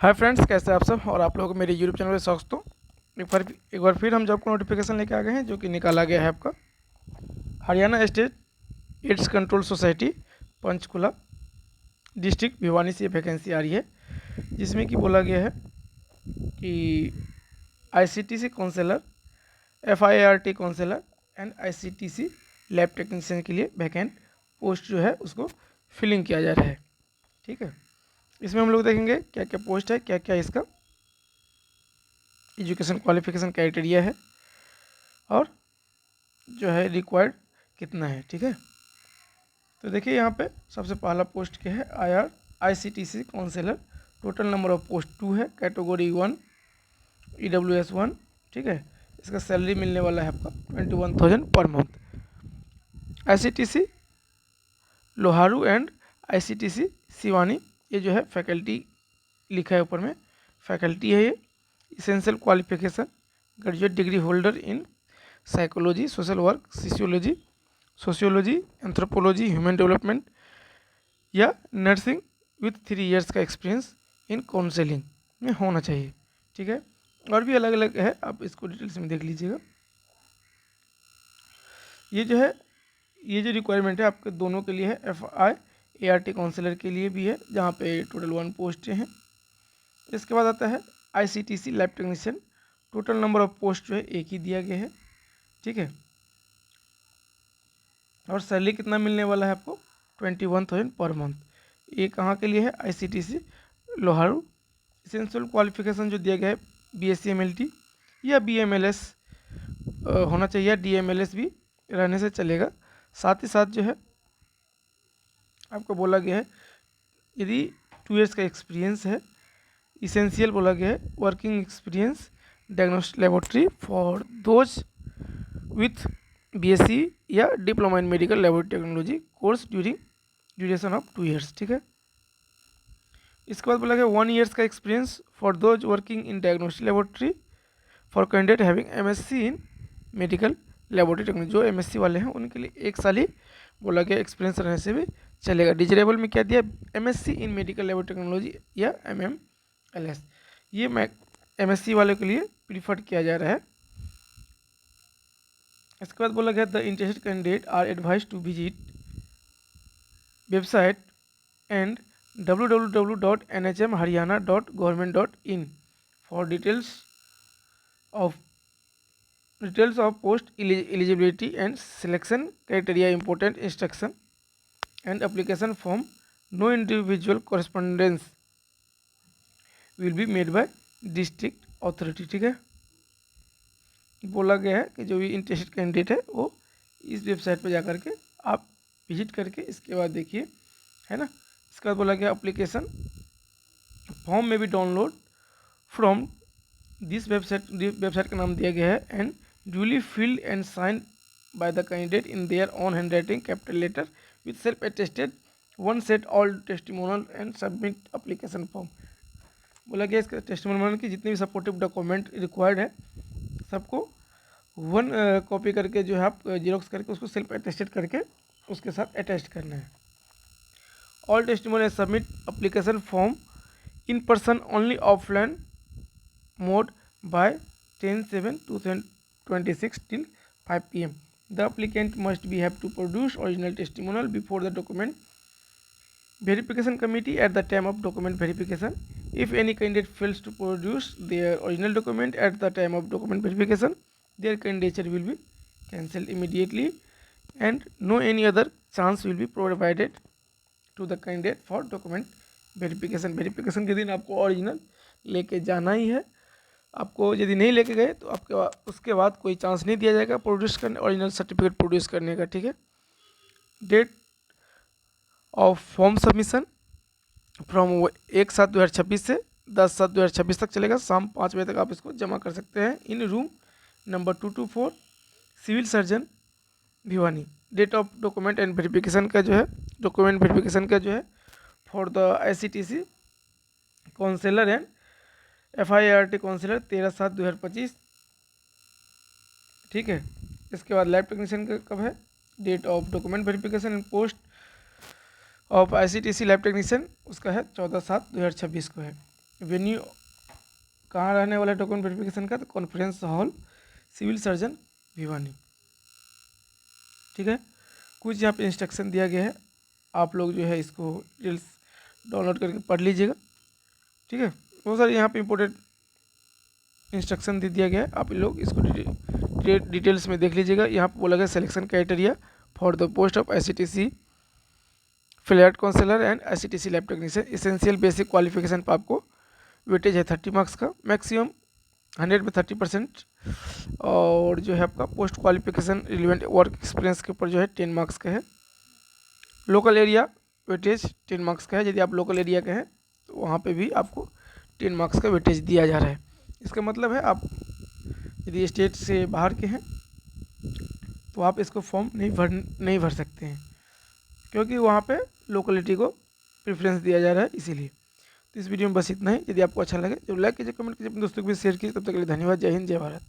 Hi friends, कैसे आप सब। और आप लोगों को मेरे यूट्यूब चैनल पे स्वागत। तो एक बार फिर हम जॉब का नोटिफिकेशन लेके आ गए हैं, जो कि निकाला गया है आपका Haryana state AIDS control society Panchkula district Bhiwani से वैकेंसी आ रही है, जिसमें कि बोला गया है कि ICTC counsellor, FIRT counsellor and ICTC lab technician के लिए वैकेंट पोस्ट जो है उसको फिलिंग किया जा रहा है। ठीक है, इसमें हम लोग देखेंगे क्या क्या पोस्ट है, क्या क्या इसका एजुकेशन क्वालिफिकेशन क्राइटेरिया है और जो है रिक्वायर्ड कितना है। ठीक है, तो देखिए यहाँ पे सबसे पहला पोस्ट क्या है, ICTC counsellor. Total number of post 2 है, कैटेगरी 1 EWS 1। ठीक है, इसका सैलरी मिलने वाला है आपका 21,000 पर month. ICTC Loharu and ICTC Siwani, ये जो है फैकल्टी लिखा है ऊपर में, फैकल्टी है ये। Essential qualification graduate degree holder in psychology, social work, sociology, anthropology, human development या नर्सिंग विथ 3 इयर्स का एक्सपीरियंस इन काउंसलिंग में होना चाहिए। ठीक है, और भी अलग अलग है, आप इसको डिटेल्स में देख लीजिएगा। ये जो है, ये जो रिक्वायरमेंट है आपके दोनों के लिए है, FIART काउंसलर के लिए भी है, जहाँ पे टोटल 1 पोस्ट हैं। इसके बाद आता है ICTC lab technician. Total number of post जो है एक ही दिया गया है। ठीक है, और सैलरी कितना मिलने वाला है आपको 21,000 पर मंथ। ये कहाँ के लिए है, आईसीटीसी लोहारू। इसेंशियल क्वालिफिकेशन जो दिया गया है BSc MLT या BMLS होना चाहिए, DMLS भी रहने से चलेगा। साथ ही साथ जो है आपको बोला गया है यदि 2 इयर्स का एक्सपीरियंस है। इसेंशियल बोला गया है working experience diagnostic laboratory for those with BSc या diploma in medical laboratory technology course duration of 2 years. ठीक है, इसके बाद बोला गया 1 इयर्स का experience for those working in diagnostic laboratory for candidate having MSc in medical laboratory technology. जो MSc वाले हैं उनके लिए 1 साल ही बोला गया एक्सपीरियंस रहने से भी चलेगा। डिजरेबल में क्या दिया, MSc इन मेडिकल लेबोरेटरी टेक्नोलॉजी या MMLS। ये MSc वाले के लिए प्रीफर्ड किया जा रहा है। इसके बाद बोला गया the interested candidate are advise to visit website and www.nhmharyana.government.in for details of post eligibility and selection criteria, important instruction and application form. No individual correspondence will be made by district authority. ठीक है, बोला गया है कि जो भी interested candidate है वो इस वेबसाइट पर जाकर के आप विजिट करके इसके बाद देखिए, है ना। इसके बाद बोला गया एप्लीकेशन फॉर्म में भी डाउनलोड फ्रॉम दिस वेबसाइट का नाम दिया गया है and duly filled and sign by the candidate in their own handwriting capital letter with self attested 1 set all testimonial and submit application form. बोला गया इसका टेस्टिमोनियल की जितने भी सपोर्टिव डॉक्यूमेंट रिक्वायर्ड है सबको 1 कॉपी करके जो है आप जीरोक्स करके उसको सेल्फ अटेस्टेड करके उसके साथ अटैच करना है। All testimonial submit application form in person only offline mode bye 10/7/2026 till 5 PM. The applicant must be have to produce original testimonial before the document verification committee at the time of document verification. If any candidate fails to produce their original document at the time of document verification, their candidature will be cancelled immediately and no any other chance will be provided to the candidate for document verification. Verification के दिन आपको original लेके जाना ही है। आपको यदि नहीं लेके गए तो आपके उसके बाद कोई चांस नहीं दिया जाएगा प्रोड्यूस करने, ओरिजिनल सर्टिफिकेट प्रोड्यूस करने का। ठीक है, date of form submission from 1/7/2026 से 10/7/2026 तक चलेगा। शाम 5 बजे तक आप इसको जमा कर सकते हैं in room number 224 civil surgeon Bhiwani. Date of document and verification का जो है, डॉक्यूमेंट वेरिफिकेशन का जो है for the ICTC counsellor and FIART counsellor 13/7/2025। ठीक है, इसके बाद लैब टेक्नीशियन का कब है, date of document verification and post of ICTC lab technician उसका है 14/7/2026 को है। वेन्यू कहाँ रहने वाला डॉक्यूमेंट वेरिफिकेशन का, तो conference hall, civil surgeon, Bhiwani. ठीक है, कुछ यहाँ पे इंस्ट्रक्शन दिया गया है, आप लोग जो है इसको डिटेल्स डाउनलोड करके पढ़ लीजिएगा। ठीक है, बहुत सारे यहाँ पे इम्पोर्टेंट इंस्ट्रक्शन दे दिया गया है, आप लोग इसको डिटेल्स में देख लीजिएगा। यहाँ पे बोला गया selection criteria for the post of ICTC flat counsellor and ICTC lab technician. Essential basic qualification पर आपको वेटेज है 30 मार्क्स का, मैक्सिमम 100 में 30%, और जो है आपका post qualification relevant work experience के ऊपर जो है 10 मार्क्स का है। लोकल एरिया वेटेज 10 मार्क्स का है, यदि आप लोकल एरिया के हैं तो वहाँ पे भी आपको 10 मार्क्स का वेटेज दिया जा रहा है। इसका मतलब है आप यदि स्टेट से बाहर के हैं तो आप इसको फॉर्म नहीं भर सकते हैं, क्योंकि वहाँ पे लोकलिटी को प्रेफरेंस दिया जा रहा है इसीलिए। तो इस वीडियो में बस इतना ही। यदि आपको अच्छा लगे तो लाइक कीजिए, कमेंट कीजिए, अपने दोस्तों के भी शेयर कीजिए। तब तक के लिए धन्यवाद। जय हिंद, जय भारत।